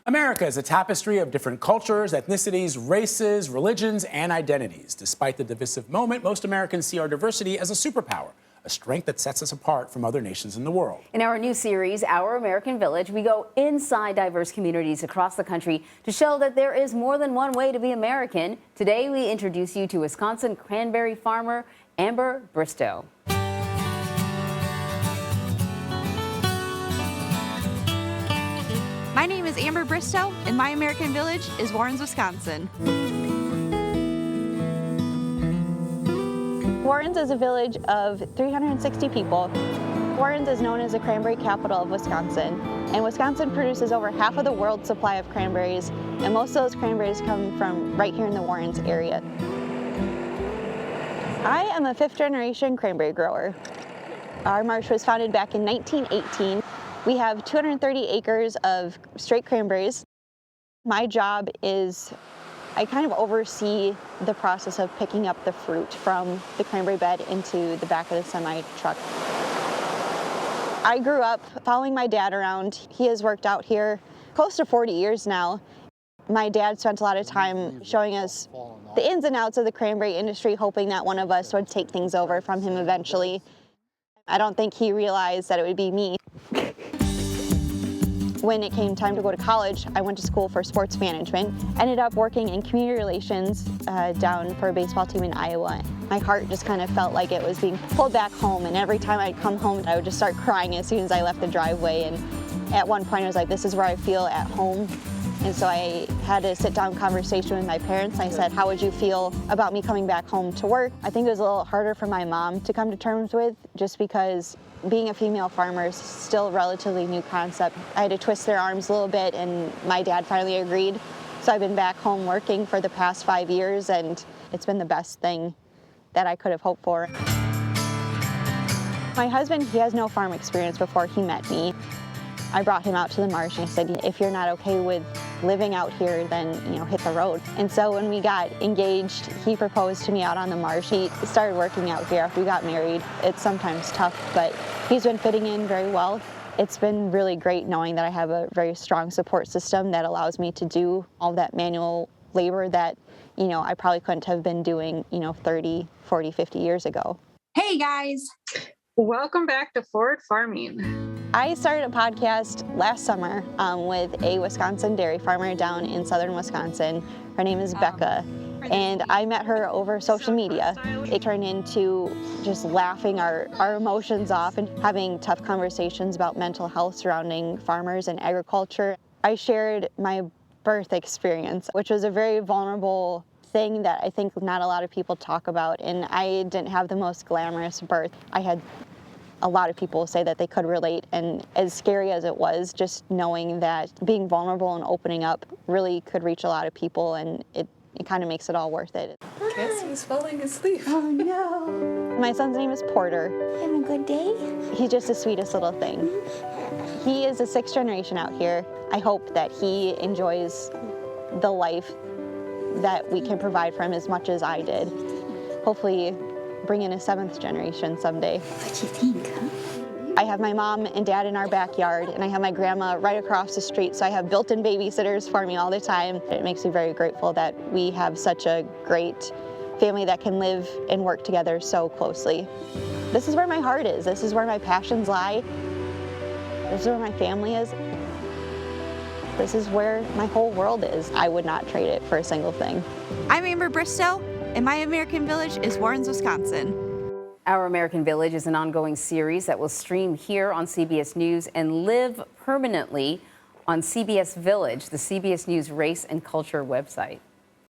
America is a tapestry of different cultures, ethnicities, races, religions, and identities. Despite the divisive moment, most Americans see our diversity as a superpower, a strength that sets us apart from other nations in the world. In our new series, Our American Village, we go inside diverse communities across the country to show that there is more than one way to be American. Today, we introduce you to Wisconsin cranberry farmer Amber Bristow. My name is Amber Bristow, and my American Village is Warrens, Wisconsin. Warrens is a village of 360 people. Warrens is known as the cranberry capital of Wisconsin, and Wisconsin produces over half of the world's supply of cranberries, and most of those cranberries come from right here in the Warrens area. I am a fifth-generation cranberry grower. Our marsh was founded back in 1918. We have 230 acres of straight cranberries. My job is I kind of oversee the process of picking up the fruit from the cranberry bed into the back of the semi-truck. I grew up following my dad around. He has worked out here close to 40 years now. My dad spent a lot of time showing us the ins and outs of the cranberry industry, hoping that one of us would take things over from him eventually. I don't think he realized that it would be me. When it came time to go to college, I went to school for sports management. Ended up working in community relations down for a baseball team in Iowa. My heart just kind of felt like it was being pulled back home, and every time I'd come home, I would just start crying as soon as I left the driveway. And at one point, I was like, this is where I feel at home. And so I had a sit-down conversation with my parents. I said, how would you feel about me coming back home to work? I think it was a little harder for my mom to come to terms with, just because being a female farmer is still a relatively new concept. I had to twist their arms a little bit, and my dad finally agreed. So I've been back home working for the past 5 years, and it's been the best thing that I could have hoped for. My husband, he has no farm experience before he met me. I brought him out to the marsh and I said, if you're not okay with living out here, then, hit the road. And so when we got engaged, he proposed to me out on the marsh. He started working out here after we got married. It's sometimes tough, but he's been fitting in very well. It's been really great knowing that I have a very strong support system that allows me to do all that manual labor that, I probably couldn't have been doing, 30, 40, 50 years ago. Hey guys, welcome back to Forward Farming. I started a podcast last summer with a Wisconsin dairy farmer down in southern Wisconsin. Her name is Becca, and I met her over social media. It turned into just laughing our emotions off and having tough conversations about mental health surrounding farmers and agriculture. I shared my birth experience, which was a very vulnerable thing that I think not a lot of people talk about, and I didn't have the most glamorous birth. I had a lot of people say that they could relate, and as scary as it was, just knowing that being vulnerable and opening up really could reach a lot of people, and it kind of makes it all worth it. Guess who's falling asleep? Oh no. My son's name is Porter. Having a good day? He's just the sweetest little thing. He is the sixth generation out here. I hope that he enjoys the life that we can provide for him as much as I did. Hopefully bring in a seventh generation someday. What do you think, huh? I have my mom and dad in our backyard, and I have my grandma right across the street, so I have built-in babysitters for me all the time. It makes me very grateful that we have such a great family that can live and work together so closely. This is where my heart is. This is where my passions lie. This is where my family is. This is where my whole world is. I would not trade it for a single thing. I'm Amber Bristow, and my American Village is Warrens, Wisconsin. Our American Village is an ongoing series that will stream here on CBS News and live permanently on CBS Village, the CBS News Race and Culture website.